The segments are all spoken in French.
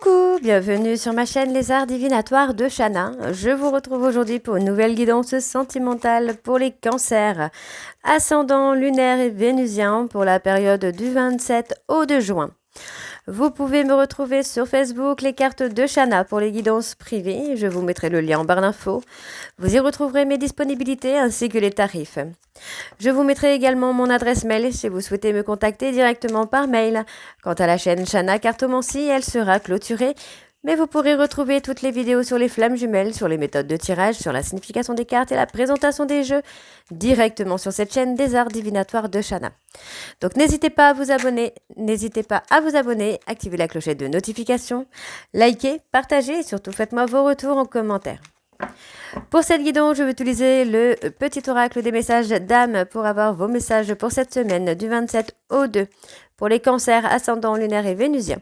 Coucou, bienvenue sur ma chaîne Les Arts Divinatoires de Shana. Je vous retrouve aujourd'hui pour une nouvelle guidance sentimentale pour les cancers, ascendant lunaire et vénusien pour la période du 27 au 2 juin. Vous pouvez me retrouver sur Facebook, les cartes de Shana pour les guidances privées. Je vous mettrai le lien en barre d'infos. Vous y retrouverez mes disponibilités ainsi que les tarifs. Je vous mettrai également mon adresse mail si vous souhaitez me contacter directement par mail. Quant à la chaîne Shana Cartomancie, elle sera clôturée. Mais vous pourrez retrouver toutes les vidéos sur les flammes jumelles, sur les méthodes de tirage, sur la signification des cartes et la présentation des jeux directement sur cette chaîne des arts divinatoires de Shana. Donc n'hésitez pas à vous abonner, activez la clochette de notification, likez, partagez et surtout faites-moi vos retours en commentaire. Pour cette guidance, je vais utiliser le petit oracle des messages d'âme pour avoir vos messages pour cette semaine du 27 au 2 pour les cancers ascendants lunaires et vénusiens.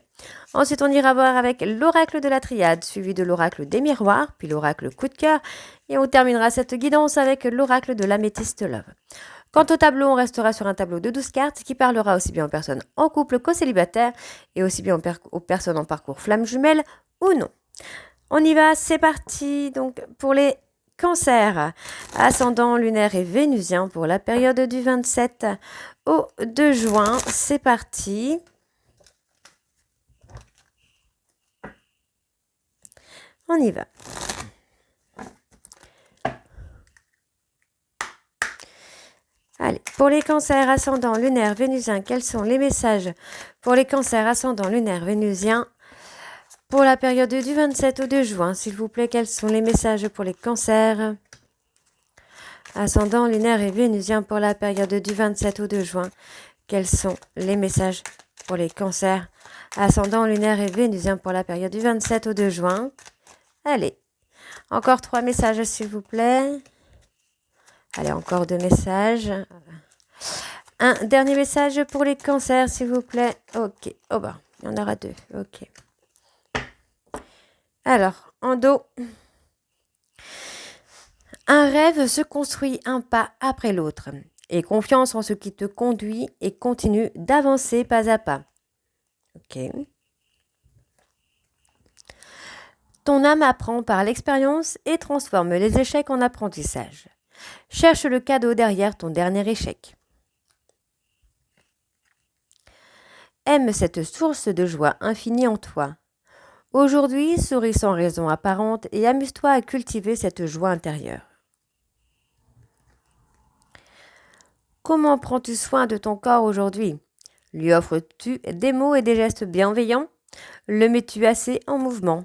Ensuite, on ira voir avec l'oracle de la triade, suivi de l'oracle des miroirs, puis l'oracle coup de cœur, et on terminera cette guidance avec l'oracle de l'améthyste love. Quant au tableau, on restera sur un tableau de 12 cartes qui parlera aussi bien aux personnes en couple qu'aux célibataires, et aussi bien aux personnes en parcours flamme jumelle ou non. On y va, c'est parti. Donc pour les cancers, ascendant lunaire et vénusien pour la période du 27 au 2 juin, c'est parti. On y va. Allez, pour les cancers ascendant lunaire vénusien, quels sont les messages pour les cancers ascendant lunaire vénusien pour la période du 27 au 2 juin, s'il vous plaît, quels sont les messages pour les cancers ascendant lunaire et vénusien pour la période du 27 au 2 juin? Quels sont les messages pour les cancers ascendant lunaire et vénusien pour la période du 27 au 2 juin? Allez, encore 3 messages, s'il vous plaît. Allez, encore 2 messages. Un dernier message pour les cancers, s'il vous plaît. Ok, oh bah, il y en aura 2. Ok. Alors, en dos, un rêve se construit un pas après l'autre. Aie confiance en ce qui te conduit et continue d'avancer pas à pas. Ok. Ton âme apprend par l'expérience et transforme les échecs en apprentissage. Cherche le cadeau derrière ton dernier échec. Aime cette source de joie infinie en toi. Aujourd'hui, souris sans raison apparente et amuse-toi à cultiver cette joie intérieure. Comment prends-tu soin de ton corps aujourd'hui? Lui offres-tu des mots et des gestes bienveillants? Le mets-tu assez en mouvement?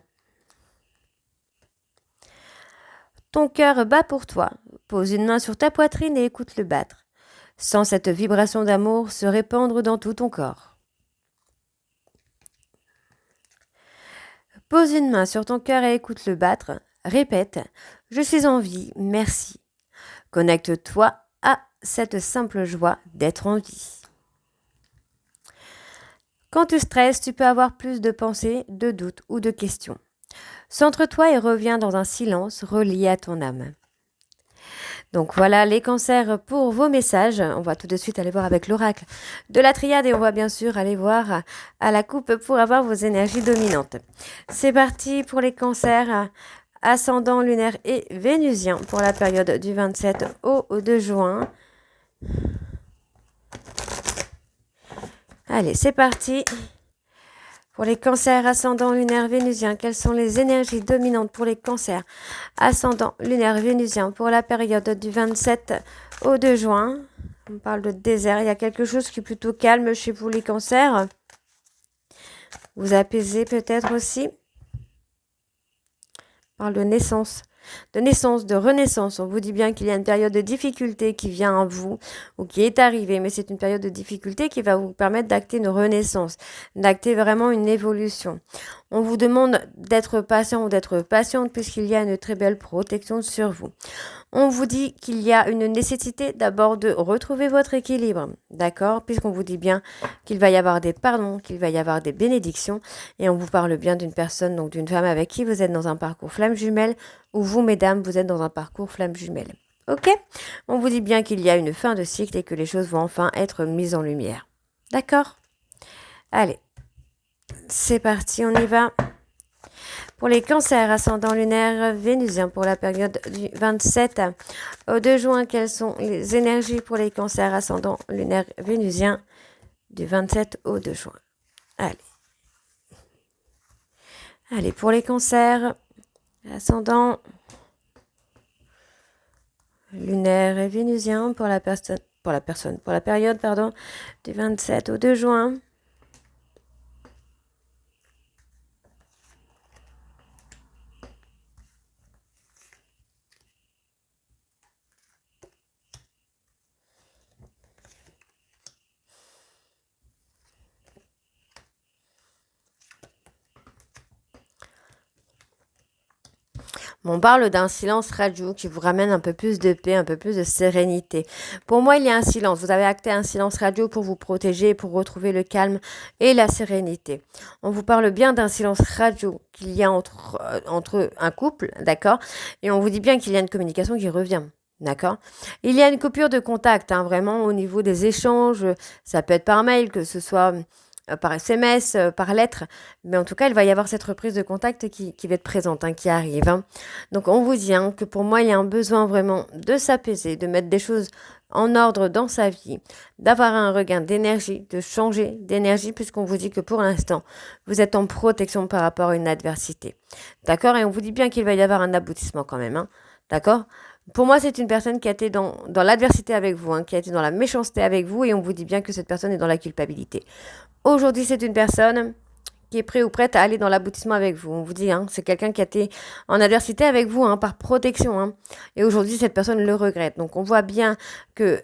Ton cœur bat pour toi. Pose une main sur ta poitrine et écoute-le battre. Sens cette vibration d'amour se répandre dans tout ton corps. Pose une main sur ton cœur et écoute-le battre. Répète « Je suis en vie, merci ». Connecte-toi à cette simple joie d'être en vie. Quand tu stresses, tu peux avoir plus de pensées, de doutes ou de questions. Centre-toi et reviens dans un silence relié à ton âme. Donc voilà les cancers pour vos messages. On va tout de suite aller voir avec l'oracle de la triade et on va bien sûr aller voir à la coupe pour avoir vos énergies dominantes. C'est parti pour les cancers ascendant lunaire et vénusien pour la période du 27 au 2 juin. Allez, c'est parti. Pour les cancers ascendant lunaire vénusien, quelles sont les énergies dominantes pour les cancers ascendant lunaire vénusien pour la période du 27 au 2 juin? On parle de désert, il y a quelque chose qui est plutôt calme chez vous les cancers. Vous apaisez peut-être aussi. On parle de naissance, de renaissance. On vous dit bien qu'il y a une période de difficulté qui vient à vous ou qui est arrivée, mais c'est une période de difficulté qui va vous permettre d'acter une renaissance, d'acter vraiment une évolution. On vous demande d'être patient ou d'être patiente puisqu'il y a une très belle protection sur vous. On vous dit qu'il y a une nécessité d'abord de retrouver votre équilibre, d'accord? Puisqu'on vous dit bien qu'il va y avoir des pardons, qu'il va y avoir des bénédictions et on vous parle bien d'une personne, donc d'une femme avec qui vous êtes dans un parcours flamme jumelle ou vous, mesdames, vous êtes dans un parcours flamme jumelle. Ok? On vous dit bien qu'il y a une fin de cycle et que les choses vont enfin être mises en lumière. D'accord? Allez, c'est parti, on y va. Pour les cancers, ascendant lunaire vénusien pour la période du 27 au 2 juin, quelles sont les énergies pour les cancers, ascendant lunaire vénusien du 27 au 2 juin? Allez, pour les cancers, ascendant lunaire et vénusien pour la période, du 27 au 2 juin. On parle d'un silence radio qui vous ramène un peu plus de paix, un peu plus de sérénité. Pour moi, il y a un silence. Vous avez acté un silence radio pour vous protéger, pour retrouver le calme et la sérénité. On vous parle bien d'un silence radio qu'il y a entre un couple, d'accord? Et on vous dit bien qu'il y a une communication qui revient. D'accord. Il y a une coupure de contact, vraiment au niveau des échanges. Ça peut être par mail, que ce soit par SMS, par lettre, mais en tout cas, il va y avoir cette reprise de contact qui va être présente, qui arrive. Donc, on vous dit que pour moi, il y a un besoin vraiment de s'apaiser, de mettre des choses en ordre dans sa vie, d'avoir un regain d'énergie, de changer d'énergie, puisqu'on vous dit que pour l'instant, vous êtes en protection par rapport à une adversité. D'accord? Et on vous dit bien qu'il va y avoir un aboutissement quand même. D'accord? Pour moi, c'est une personne qui a été dans l'adversité avec vous, qui a été dans la méchanceté avec vous, et on vous dit bien que cette personne est dans la culpabilité. Aujourd'hui, c'est une personne qui est prête ou prête à aller dans l'aboutissement avec vous. On vous dit, c'est quelqu'un qui a été en adversité avec vous, par protection. Et aujourd'hui, cette personne le regrette. Donc, on voit bien que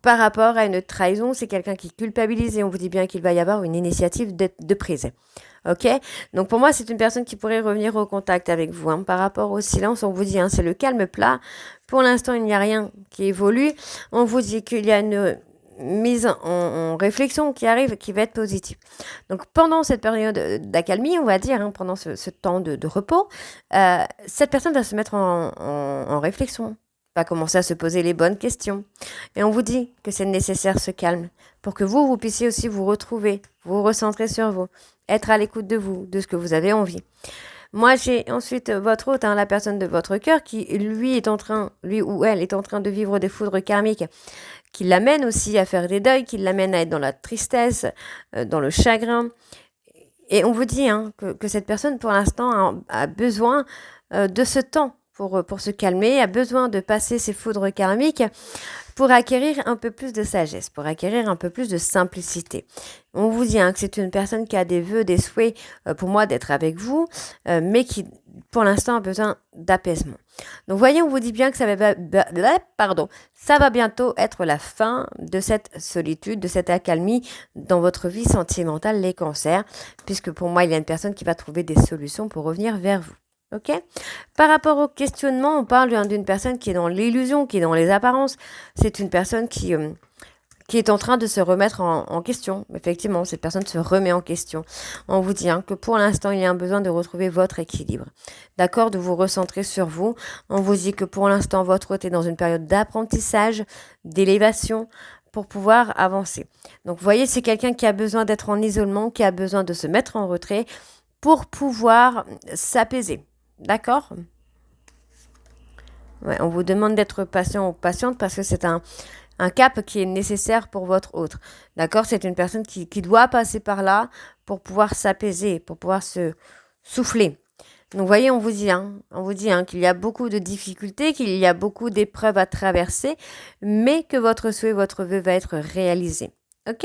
par rapport à une trahison, c'est quelqu'un qui culpabilise et on vous dit bien qu'il va y avoir une initiative de prise. Ok? Donc, pour moi, c'est une personne qui pourrait revenir au contact avec vous. Par rapport au silence, on vous dit, c'est le calme plat. Pour l'instant, il n'y a rien qui évolue. On vous dit qu'il y a une mise en réflexion qui arrive, qui va être positive. Donc, pendant cette période d'accalmie, on va dire, pendant ce temps de repos, cette personne va se mettre en réflexion, va commencer à se poser les bonnes questions. Et on vous dit que c'est nécessaire ce calme pour que vous puissiez aussi vous retrouver, vous recentrer sur vous, être à l'écoute de vous, de ce que vous avez envie. Moi, j'ai ensuite votre hôte, la personne de votre cœur, qui lui ou elle est en train de vivre des foudres karmiques, qui l'amène aussi à faire des deuils, qui l'amène à être dans la tristesse, dans le chagrin. Et on vous dit que cette personne, pour l'instant, a besoin de ce temps pour se calmer, a besoin de passer ses foudres karmiques pour acquérir un peu plus de sagesse, pour acquérir un peu plus de simplicité. On vous dit que c'est une personne qui a des vœux, des souhaits pour moi d'être avec vous, mais qui, pour l'instant, a besoin d'apaisement. Donc, voyez, on vous dit bien que ça va bientôt être la fin de cette solitude, de cette accalmie dans votre vie sentimentale, les cancers, puisque pour moi, il y a une personne qui va trouver des solutions pour revenir vers vous. Ok. Par rapport au questionnement, on parle d'une personne qui est dans l'illusion, qui est dans les apparences. C'est une personne qui est en train de se remettre en question. Effectivement, cette personne se remet en question. On vous dit que pour l'instant, il y a un besoin de retrouver votre équilibre. D'accord, de vous recentrer sur vous. On vous dit que pour l'instant, votre hôte est dans une période d'apprentissage, d'élévation, pour pouvoir avancer. Donc, vous voyez, c'est quelqu'un qui a besoin d'être en isolement, qui a besoin de se mettre en retrait pour pouvoir s'apaiser. D'accord? Ouais, on vous demande d'être patient ou patiente parce que c'est un cap qui est nécessaire pour votre autre. D'accord? C'est une personne qui doit passer par là pour pouvoir s'apaiser, pour pouvoir se souffler. Donc, vous voyez, on vous dit qu'il y a beaucoup de difficultés, qu'il y a beaucoup d'épreuves à traverser, mais que votre souhait, votre vœu va être réalisé. Ok?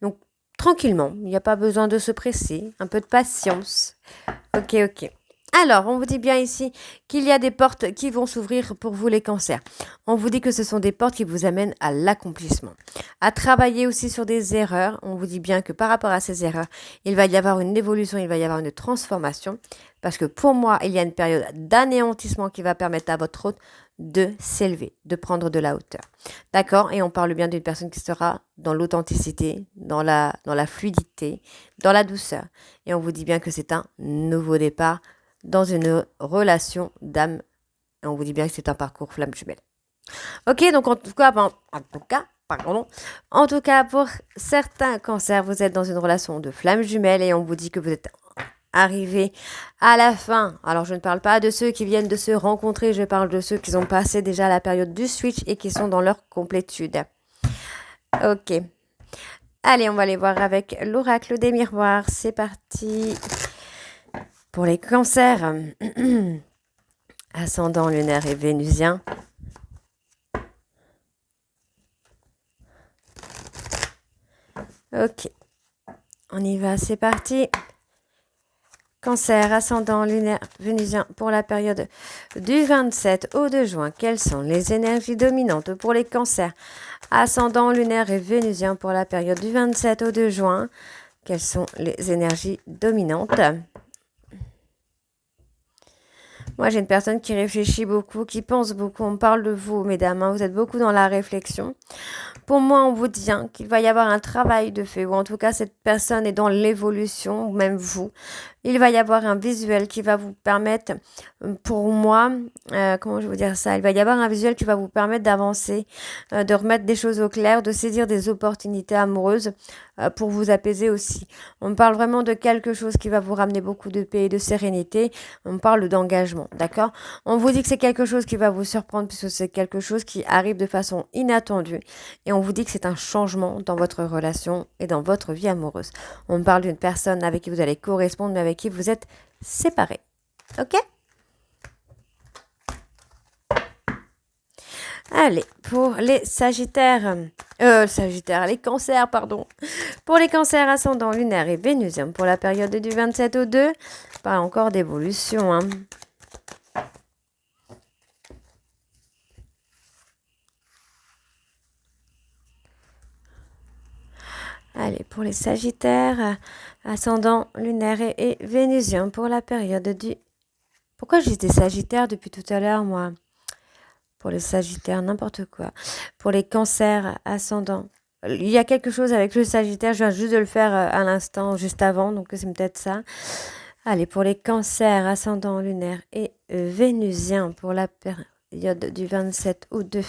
Donc, tranquillement, il n'y a pas besoin de se presser, un peu de patience. Ok. Alors, on vous dit bien ici qu'il y a des portes qui vont s'ouvrir pour vous les cancers. On vous dit que ce sont des portes qui vous amènent à l'accomplissement. À travailler aussi sur des erreurs. On vous dit bien que par rapport à ces erreurs, il va y avoir une évolution, il va y avoir une transformation. Parce que pour moi, il y a une période d'anéantissement qui va permettre à votre hôte de s'élever, de prendre de la hauteur. D'accord? Et on parle bien d'une personne qui sera dans l'authenticité, dans la fluidité, dans la douceur. Et on vous dit bien que c'est un nouveau départ dans une relation d'âme. Et on vous dit bien que c'est un parcours flamme jumelle. Ok, donc en tout cas, pour certains cancers, vous êtes dans une relation de flamme jumelle et on vous dit que vous êtes arriver à la fin. Alors, je ne parle pas de ceux qui viennent de se rencontrer, je parle de ceux qui ont passé déjà la période du switch et qui sont dans leur complétude. Ok. Allez, on va aller voir avec l'oracle des miroirs. C'est parti. Pour les cancers, ascendant lunaire et vénusien. Ok. On y va, c'est parti. Cancer, ascendant lunaire vénusien pour la période du 27 au 2 juin. Quelles sont les énergies dominantes pour les cancers? Ascendant lunaire et vénusien pour la période du 27 au 2 juin. Quelles sont les énergies dominantes? Moi, j'ai une personne qui réfléchit beaucoup, qui pense beaucoup. On parle de vous, mesdames, hein, vous êtes beaucoup dans la réflexion. Pour moi, on vous dit qu'il va y avoir un travail de fait, ou en tout cas, cette personne est dans l'évolution, ou même vous. Il va y avoir un visuel qui va vous permettre, pour moi, comment je vais vous dire ça? Il va y avoir un visuel qui va vous permettre d'avancer, de remettre des choses au clair, de saisir des opportunités amoureuses pour vous apaiser aussi. On parle vraiment de quelque chose qui va vous ramener beaucoup de paix et de sérénité. On parle d'engagement, d'accord? On vous dit que c'est quelque chose qui va vous surprendre puisque c'est quelque chose qui arrive de façon inattendue. Et on vous dit que c'est un changement dans votre relation et dans votre vie amoureuse. On parle d'une personne avec qui vous allez correspondre, mais avec qui vous êtes séparés. Ok? Allez, pour les sagittaires, les cancers, pardon. Pour les cancers ascendant lunaire et vénusien, pour la période du 27 au 2, pas encore d'évolution, hein. Allez, pour les sagittaires, ascendant lunaire et vénusien, pour la période du... Pourquoi j'ai des sagittaires depuis tout à l'heure, moi? Pour les sagittaires, n'importe quoi. Pour les cancers, ascendant. Il y a quelque chose avec le sagittaire, je viens juste de le faire à l'instant, juste avant, donc c'est peut-être ça. Allez, pour les cancers, ascendant lunaire et vénusien, pour la période du 27 août 2.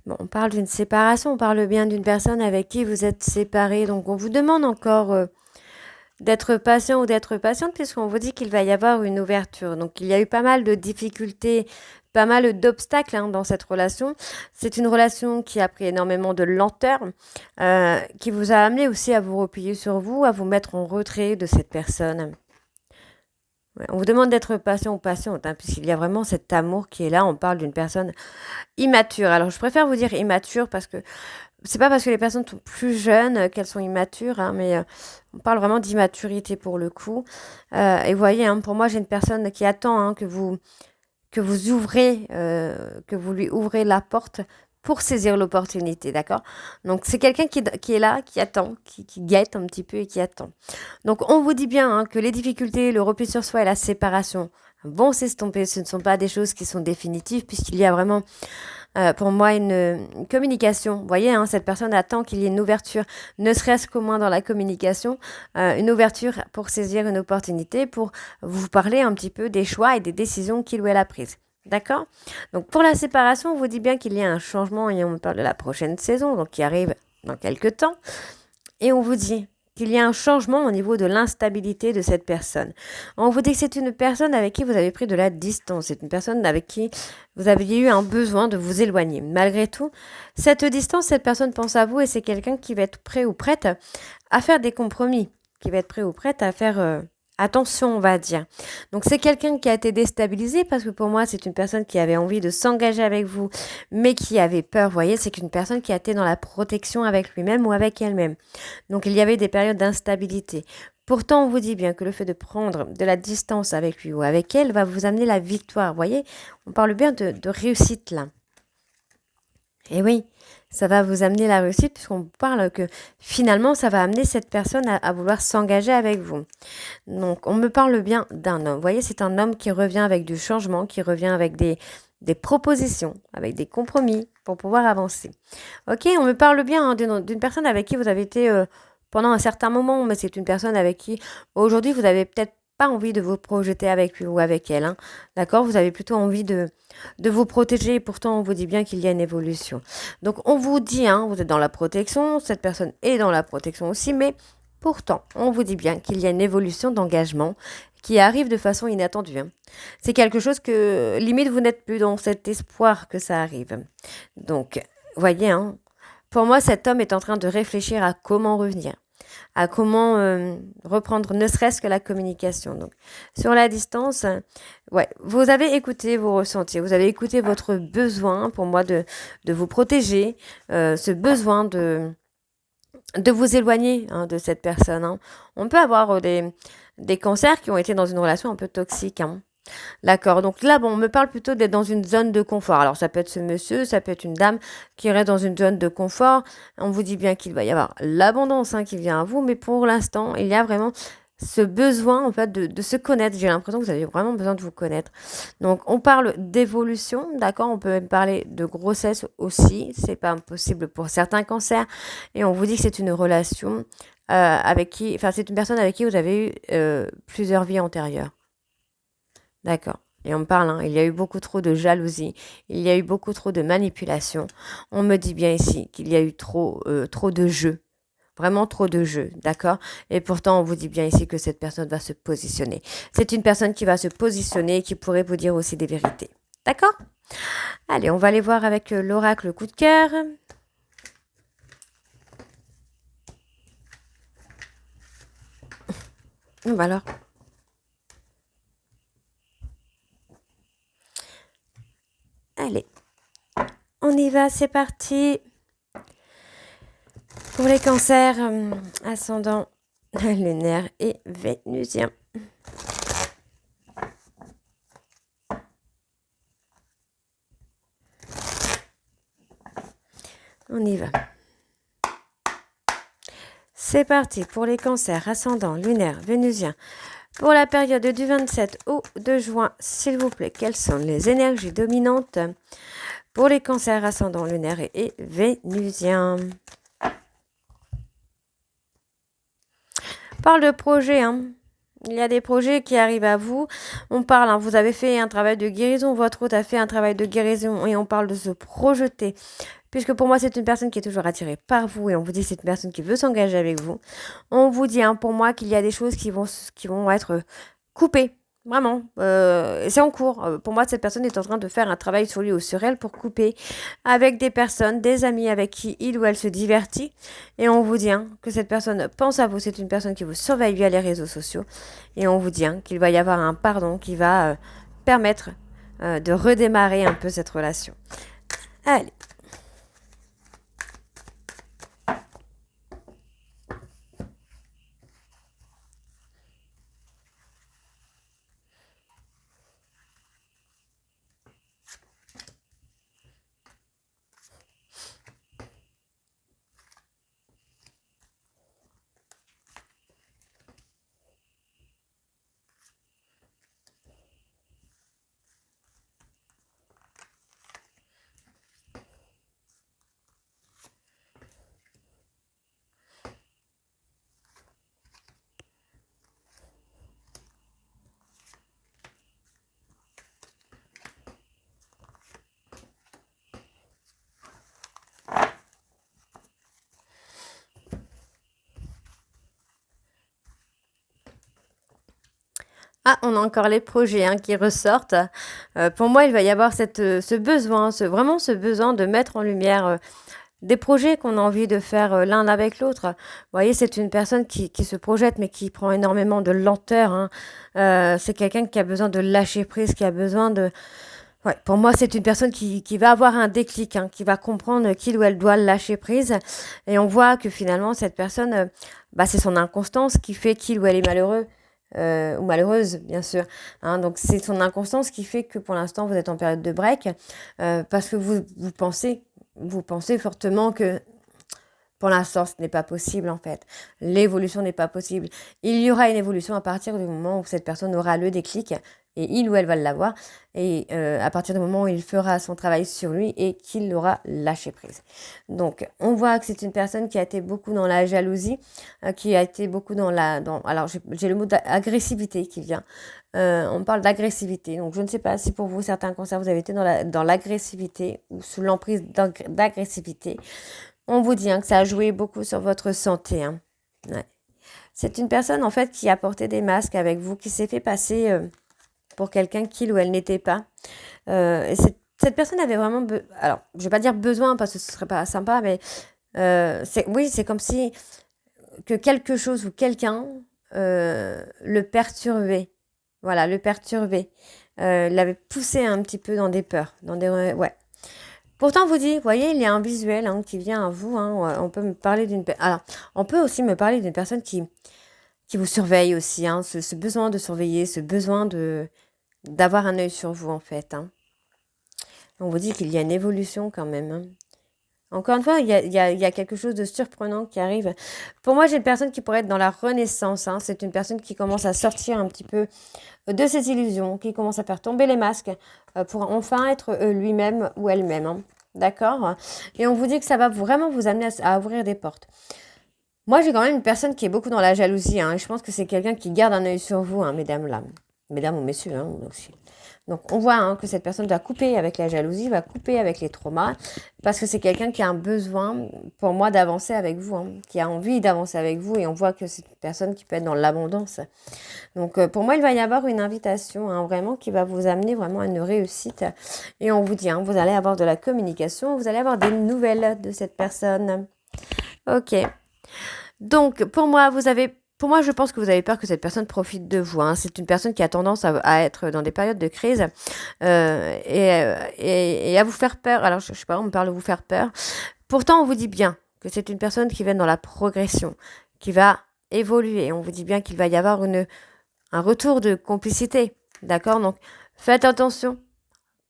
Bon, on parle d'une séparation, on parle bien d'une personne avec qui vous êtes séparés. Donc, on vous demande encore d'être patient ou d'être patiente puisqu'on vous dit qu'il va y avoir une ouverture. Donc, il y a eu pas mal de difficultés, pas mal d'obstacles dans cette relation. C'est une relation qui a pris énormément de lenteur, qui vous a amené aussi à vous replier sur vous, à vous mettre en retrait de cette personne. Ouais, on vous demande d'être patient ou patiente, puisqu'il y a vraiment cet amour qui est là. On parle d'une personne immature. Alors, je préfère vous dire immature parce que c'est pas parce que les personnes sont plus jeunes qu'elles sont immatures, mais on parle vraiment d'immaturité pour le coup. Et vous voyez, pour moi, j'ai une personne qui attend que vous ouvrez, que vous lui ouvrez la porte pour saisir l'opportunité, d'accord? Donc, c'est quelqu'un qui est là, qui attend, qui guette un petit peu et qui attend. Donc, on vous dit bien que les difficultés, le repli sur soi et la séparation vont s'estomper. Ce ne sont pas des choses qui sont définitives puisqu'il y a vraiment, pour moi, une communication. Vous voyez, cette personne attend qu'il y ait une ouverture, ne serait-ce qu'au moins dans la communication, une ouverture pour saisir une opportunité, pour vous parler un petit peu des choix et des décisions qu'il ou elle a prises. D'accord? Donc, pour la séparation, on vous dit bien qu'il y a un changement et on parle de la prochaine saison, donc qui arrive dans quelques temps. Et on vous dit qu'il y a un changement au niveau de l'instabilité de cette personne. On vous dit que c'est une personne avec qui vous avez pris de la distance. C'est une personne avec qui vous aviez eu un besoin de vous éloigner. Malgré tout, cette distance, cette personne pense à vous et c'est quelqu'un qui va être prêt ou prête à faire des compromis, qui va être prêt ou prête à faire... attention, on va dire. Donc, c'est quelqu'un qui a été déstabilisé parce que pour moi, c'est une personne qui avait envie de s'engager avec vous, mais qui avait peur. Vous voyez, c'est une personne qui a été dans la protection avec lui-même ou avec elle-même. Donc, il y avait des périodes d'instabilité. Pourtant, on vous dit bien que le fait de prendre de la distance avec lui ou avec elle va vous amener la victoire. Vous voyez, on parle bien de réussite là. Et oui, ça va vous amener la réussite puisqu'on parle que finalement, ça va amener cette personne à vouloir s'engager avec vous. Donc, on me parle bien d'un homme. Vous voyez, c'est un homme qui revient avec du changement, qui revient avec des propositions, avec des compromis pour pouvoir avancer. Ok, on me parle bien d'une personne avec qui vous avez été pendant un certain moment, mais c'est une personne avec qui aujourd'hui vous avez peut-être pas envie de vous projeter avec lui ou avec elle. Hein. D'accord? Vous avez plutôt envie de vous protéger et pourtant on vous dit bien qu'il y a une évolution. Donc on vous dit, hein, vous êtes dans la protection, cette personne est dans la protection aussi, mais pourtant on vous dit bien qu'il y a une évolution d'engagement qui arrive de façon inattendue. Hein. C'est quelque chose que limite vous n'êtes plus dans cet espoir que ça arrive. Donc, voyez, hein, pour moi cet homme est en train de réfléchir à comment revenir, à comment reprendre ne serait-ce que la communication. Donc, sur la distance, ouais, vous avez écouté vos ressentis, vous avez écouté votre besoin, pour moi, de vous protéger, ce besoin de vous éloigner hein, de cette personne. Hein. On peut avoir des cancers qui ont été dans une relation un peu toxique. Hein. D'accord. Donc là, bon, on me parle plutôt d'être dans une zone de confort. Alors, ça peut être ce monsieur, ça peut être une dame qui reste dans une zone de confort. On vous dit bien qu'il va y avoir l'abondance hein, qui vient à vous, mais pour l'instant, il y a vraiment ce besoin, en fait, de se connaître. J'ai l'impression que vous avez vraiment besoin de vous connaître. Donc, on parle d'évolution, d'accord? On peut même parler de grossesse aussi. C'est pas impossible pour certains cancers. Et on vous dit que c'est une relation avec qui, enfin, c'est une personne avec qui vous avez eu plusieurs vies antérieures. D'accord. Et on me parle, hein, il y a eu beaucoup trop de jalousie, il y a eu beaucoup trop de manipulation. On me dit bien ici qu'il y a eu trop de jeux, vraiment trop de jeux, d'accord? Et pourtant, on vous dit bien ici que cette personne va se positionner. C'est une personne qui va se positionner et qui pourrait vous dire aussi des vérités. D'accord? Allez, on va aller voir avec l'oracle coup de cœur. Alors. Allez, on y va, c'est parti. Pour les cancers, ascendant lunaire et vénusien. On y va. C'est parti pour les cancers, ascendant lunaire, vénusien. Pour la période du 27 au 2 juin, s'il vous plaît, quelles sont les énergies dominantes pour les cancers ascendant lunaire et vénusien? On parle de projets, hein. Il y a des projets qui arrivent à vous. On parle, hein, vous avez fait un travail de guérison, votre hôte a fait un travail de guérison et on parle de se projeter. Puisque pour moi, c'est une personne qui est toujours attirée par vous et on vous dit que c'est une personne qui veut s'engager avec vous. On vous dit, hein, pour moi, qu'il y a des choses qui vont être coupées. Vraiment. C'est en cours. Pour moi, cette personne est en train de faire un travail sur lui ou sur elle pour couper avec des personnes, des amis avec qui il ou elle se divertit. Et on vous dit hein, que cette personne pense à vous. C'est une personne qui vous surveille via les réseaux sociaux. Et on vous dit hein, qu'il va y avoir un pardon qui va permettre de redémarrer un peu cette relation. Allez. Ah, on a encore les projets hein, qui ressortent. Pour moi, il va y avoir ce besoin, vraiment ce besoin de mettre en lumière des projets qu'on a envie de faire l'un avec l'autre. Vous voyez, c'est une personne qui se projette, mais qui prend énormément de lenteur. Hein. C'est quelqu'un qui a besoin de lâcher prise, qui a besoin de... Ouais, pour moi, c'est une personne qui va avoir un déclic, hein, qui va comprendre qu'il ou elle doit lâcher prise. Et on voit que finalement, cette personne, c'est son inconstance qui fait qu'il ou elle est malheureux. Ou malheureuse, bien sûr. Hein, donc, c'est son inconstance qui fait que pour l'instant, vous êtes en période de break parce que vous pensez fortement que pour l'instant, ce n'est pas possible, en fait. L'évolution n'est pas possible. Il y aura une évolution à partir du moment où cette personne aura le déclic et il ou elle va l'avoir. Et à partir du moment où il fera son travail sur lui et qu'il aura lâché prise. Donc, on voit que c'est une personne qui a été beaucoup dans la jalousie, qui a été beaucoup alors, j'ai le mot d'agressivité qui vient. On parle d'agressivité. Donc, je ne sais pas si pour vous, certains cancers, vous avez été dans l'agressivité ou sous l'emprise d'agressivité. On vous dit que ça a joué beaucoup sur votre santé. Ouais. C'est une personne, en fait, qui a porté des masques avec vous, qui s'est fait passer pour quelqu'un qu'il ou elle n'était pas. Et cette personne avait vraiment... Alors, je ne vais pas dire besoin, parce que ce ne serait pas sympa, mais c'est comme si que quelque chose ou quelqu'un le perturbait. Voilà, le perturbait. L'avait poussé un petit peu dans des peurs. Ouais. Pourtant, on vous dit, vous voyez, il y a un visuel qui vient à vous. On peut me parler alors, on peut aussi me parler d'une personne qui vous surveille aussi. Ce besoin de surveiller, ce besoin d'avoir un œil sur vous, en fait. On vous dit qu'il y a une évolution quand même. Encore une fois, il y a quelque chose de surprenant qui arrive. Pour moi, j'ai une personne qui pourrait être dans la renaissance. C'est une personne qui commence à sortir un petit peu de ses illusions, qui commence à faire tomber les masques pour enfin être lui-même ou elle-même. D'accord? Et on vous dit que ça va vraiment vous amener à ouvrir des portes. Moi, j'ai quand même une personne qui est beaucoup dans la jalousie. Et je pense que c'est quelqu'un qui garde un œil sur vous, mesdames ou messieurs. Aussi. Donc, on voit que cette personne va couper avec la jalousie, va couper avec les traumas, parce que c'est quelqu'un qui a un besoin, pour moi, d'avancer avec vous, qui a envie d'avancer avec vous, et on voit que c'est une personne qui peut être dans l'abondance. Donc, pour moi, il va y avoir une invitation, vraiment, qui va vous amener vraiment à une réussite. Et on vous dit, vous allez avoir de la communication, vous allez avoir des nouvelles de cette personne. Ok. Donc, pour moi, je pense que vous avez peur que cette personne profite de vous. C'est une personne qui a tendance à être dans des périodes de crise et à vous faire peur. Alors, je ne sais pas, on me parle de vous faire peur. Pourtant, on vous dit bien que c'est une personne qui va dans la progression, qui va évoluer. On vous dit bien qu'il va y avoir un retour de complicité. D'accord? Donc, faites attention.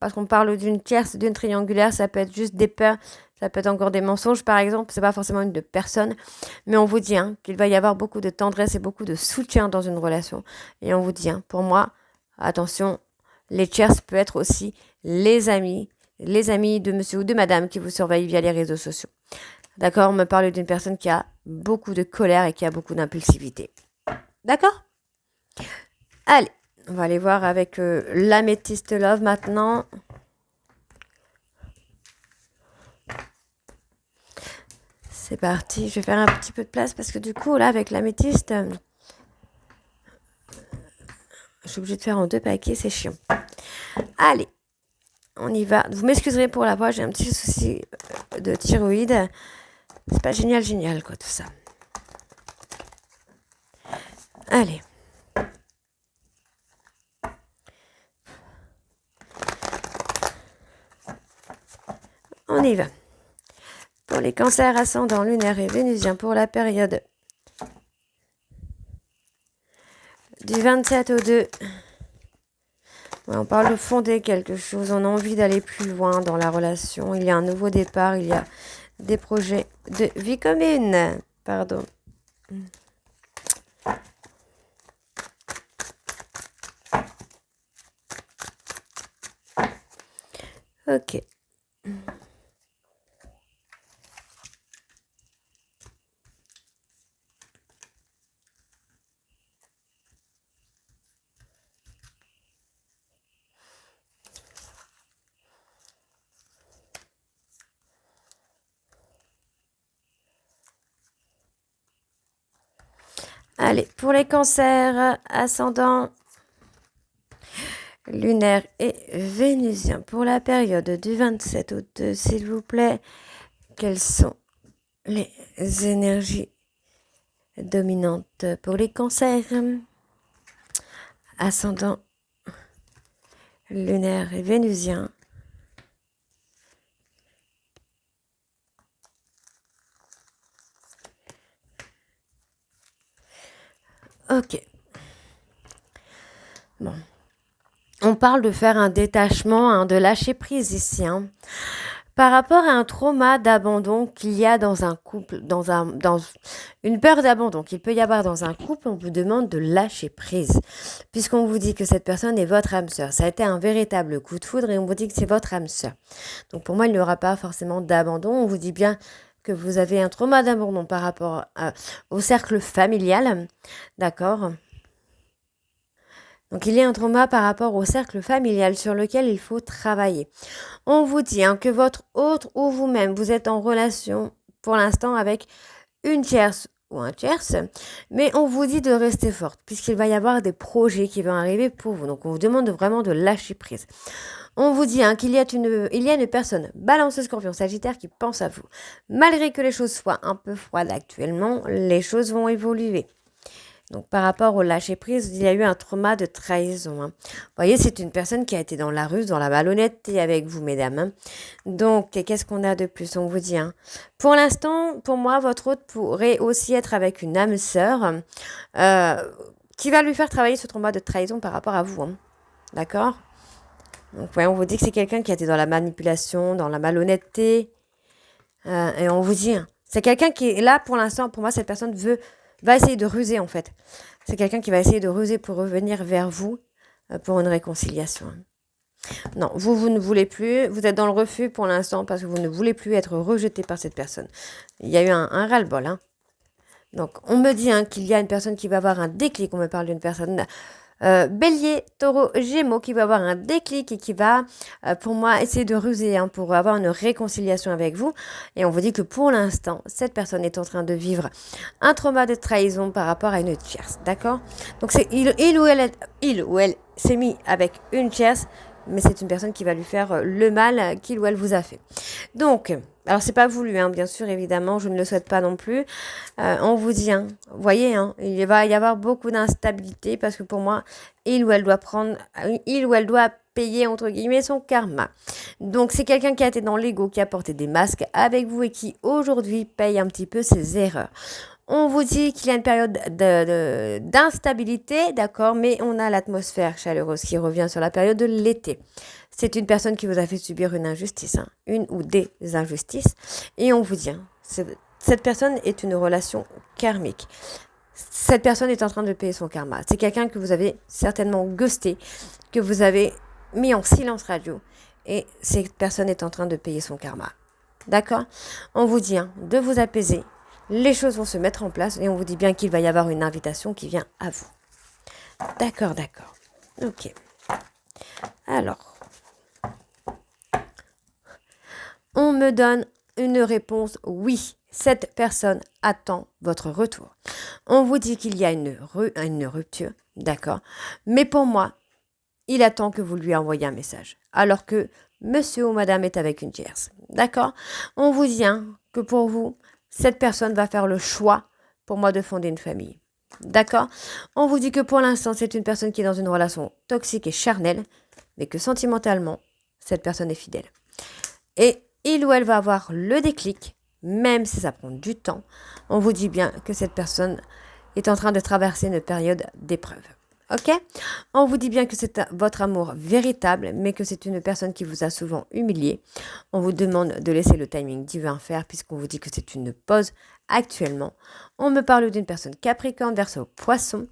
Parce qu'on parle d'une tierce, d'une triangulaire, ça peut être juste des peurs, ça peut être encore des mensonges par exemple, c'est pas forcément une de personne, mais on vous dit qu'il va y avoir beaucoup de tendresse et beaucoup de soutien dans une relation. Et on vous dit, pour moi, attention, les tierces peuvent être aussi les amis de monsieur ou de madame qui vous surveillent via les réseaux sociaux. D'accord? On me parle d'une personne qui a beaucoup de colère et qui a beaucoup d'impulsivité. D'accord? Allez. On va aller voir avec l'améthyste love maintenant. C'est parti. Je vais faire un petit peu de place parce que du coup, là, avec l'améthyste, je suis obligée de faire en 2 paquets. C'est chiant. Allez, on y va. Vous m'excuserez pour la voix. J'ai un petit souci de thyroïde. C'est pas génial, quoi, tout ça. Allez. On y va. Pour les cancers ascendants lunaires et vénusiens pour la période du 27 au 2. Ouais, on parle de fonder quelque chose. On a envie d'aller plus loin dans la relation. Il y a un nouveau départ. Il y a des projets de vie commune. Pardon. Ok. Allez, pour les cancers ascendants lunaires et vénusiens pour la période du 27 au 2, s'il vous plaît, quelles sont les énergies dominantes pour les cancers ascendants lunaires et vénusiens? Ok. Bon. On parle de faire un détachement, de lâcher prise ici. Par rapport à un trauma d'abandon qu'il y a dans un couple, dans une peur d'abandon qu'il peut y avoir dans un couple, on vous demande de lâcher prise. Puisqu'on vous dit que cette personne est votre âme sœur. Ça a été un véritable coup de foudre et on vous dit que c'est votre âme sœur. Donc pour moi, il n'y aura pas forcément d'abandon. On vous dit bien que vous avez un trauma d'abandon par rapport au cercle familial. D'accord ? Donc il y a un trauma par rapport au cercle familial sur lequel il faut travailler. On vous dit que votre autre ou vous-même, vous êtes en relation pour l'instant avec une tierce ou un tierce, mais on vous dit de rester forte puisqu'il va y avoir des projets qui vont arriver pour vous. Donc on vous demande vraiment de lâcher prise. On vous dit qu'il y a une personne, Balance, Scorpion, Sagittaire, qui pense à vous. Malgré que les choses soient un peu froides actuellement, les choses vont évoluer. Donc, par rapport au lâcher-prise, il y a eu un trauma de trahison. Vous voyez, c'est une personne qui a été dans la ruse, dans la malhonnêteté avec vous, mesdames. Donc, qu'est-ce qu'on a de plus? On vous dit. Pour l'instant, pour moi, votre hôte pourrait aussi être avec une âme sœur qui va lui faire travailler ce trauma de trahison par rapport à vous. D'accord? Donc, ouais, on vous dit que c'est quelqu'un qui a été dans la manipulation, dans la malhonnêteté. Et on vous dit, c'est quelqu'un qui est là pour l'instant. Pour moi, cette personne va essayer de ruser en fait. C'est quelqu'un qui va essayer de ruser pour revenir vers vous pour une réconciliation. Non, vous ne voulez plus, vous êtes dans le refus pour l'instant parce que vous ne voulez plus être rejeté par cette personne. Il y a eu un ras-le-bol. Donc, on me dit qu'il y a une personne qui va avoir un déclic, on me parle d'une personne Bélier, Taureau, Gémeaux qui va avoir un déclic et qui va, pour moi, essayer de ruser pour avoir une réconciliation avec vous. Et on vous dit que pour l'instant, cette personne est en train de vivre un trauma de trahison par rapport à une tierce. D'accord? Donc, c'est il ou elle s'est mis avec une tierce, mais c'est une personne qui va lui faire le mal qu'il ou elle vous a fait. Donc, alors c'est pas voulu, bien sûr, évidemment, je ne le souhaite pas non plus. On vous dit, vous voyez, il va y avoir beaucoup d'instabilité parce que pour moi, il ou elle doit payer, entre guillemets, son karma. Donc c'est quelqu'un qui a été dans l'ego, qui a porté des masques avec vous et qui aujourd'hui paye un petit peu ses erreurs. On vous dit qu'il y a une période d'instabilité, d'accord, mais on a l'atmosphère chaleureuse qui revient sur la période de l'été. C'est une personne qui vous a fait subir une injustice, une ou des injustices. Et on vous dit, cette personne est une relation karmique. Cette personne est en train de payer son karma. C'est quelqu'un que vous avez certainement ghosté, que vous avez mis en silence radio. Et cette personne est en train de payer son karma. D'accord? On vous dit de vous apaiser. Les choses vont se mettre en place et on vous dit bien qu'il va y avoir une invitation qui vient à vous. D'accord. Ok. Alors, on me donne une réponse oui. Cette personne attend votre retour. On vous dit qu'il y a une rupture, d'accord. Mais pour moi, il attend que vous lui envoyiez un message. Alors que monsieur ou madame est avec une tierce, d'accord. On vous dit que pour vous, cette personne va faire le choix, pour moi, de fonder une famille. D'accord? On vous dit que pour l'instant, c'est une personne qui est dans une relation toxique et charnelle, mais que sentimentalement, cette personne est fidèle. Et il ou elle va avoir le déclic, même si ça prend du temps. On vous dit bien que cette personne est en train de traverser une période d'épreuve. Ok? On vous dit bien que c'est votre amour véritable, mais que c'est une personne qui vous a souvent humilié. On vous demande de laisser le timing divin faire, puisqu'on vous dit que c'est une pause actuellement. On me parle d'une personne Capricorne, Verseau, Poisson,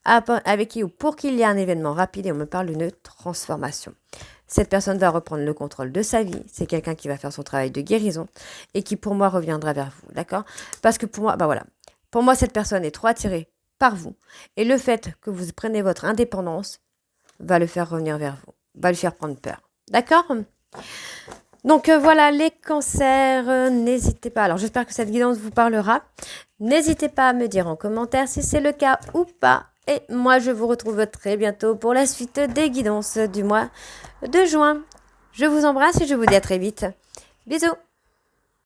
avec qui ou pour qui il y a un événement rapide, et on me parle d'une transformation. Cette personne va reprendre le contrôle de sa vie. C'est quelqu'un qui va faire son travail de guérison et qui, pour moi, reviendra vers vous. D'accord? Parce que pour moi, pour moi, cette personne est trop attirée par vous. Et le fait que vous preniez votre indépendance va le faire revenir vers vous, va lui faire prendre peur. D'accord? Donc voilà, les cancers, n'hésitez pas. Alors j'espère que cette guidance vous parlera. N'hésitez pas à me dire en commentaire si c'est le cas ou pas. Et moi, je vous retrouve très bientôt pour la suite des guidances du mois de juin. Je vous embrasse et je vous dis à très vite. Bisous!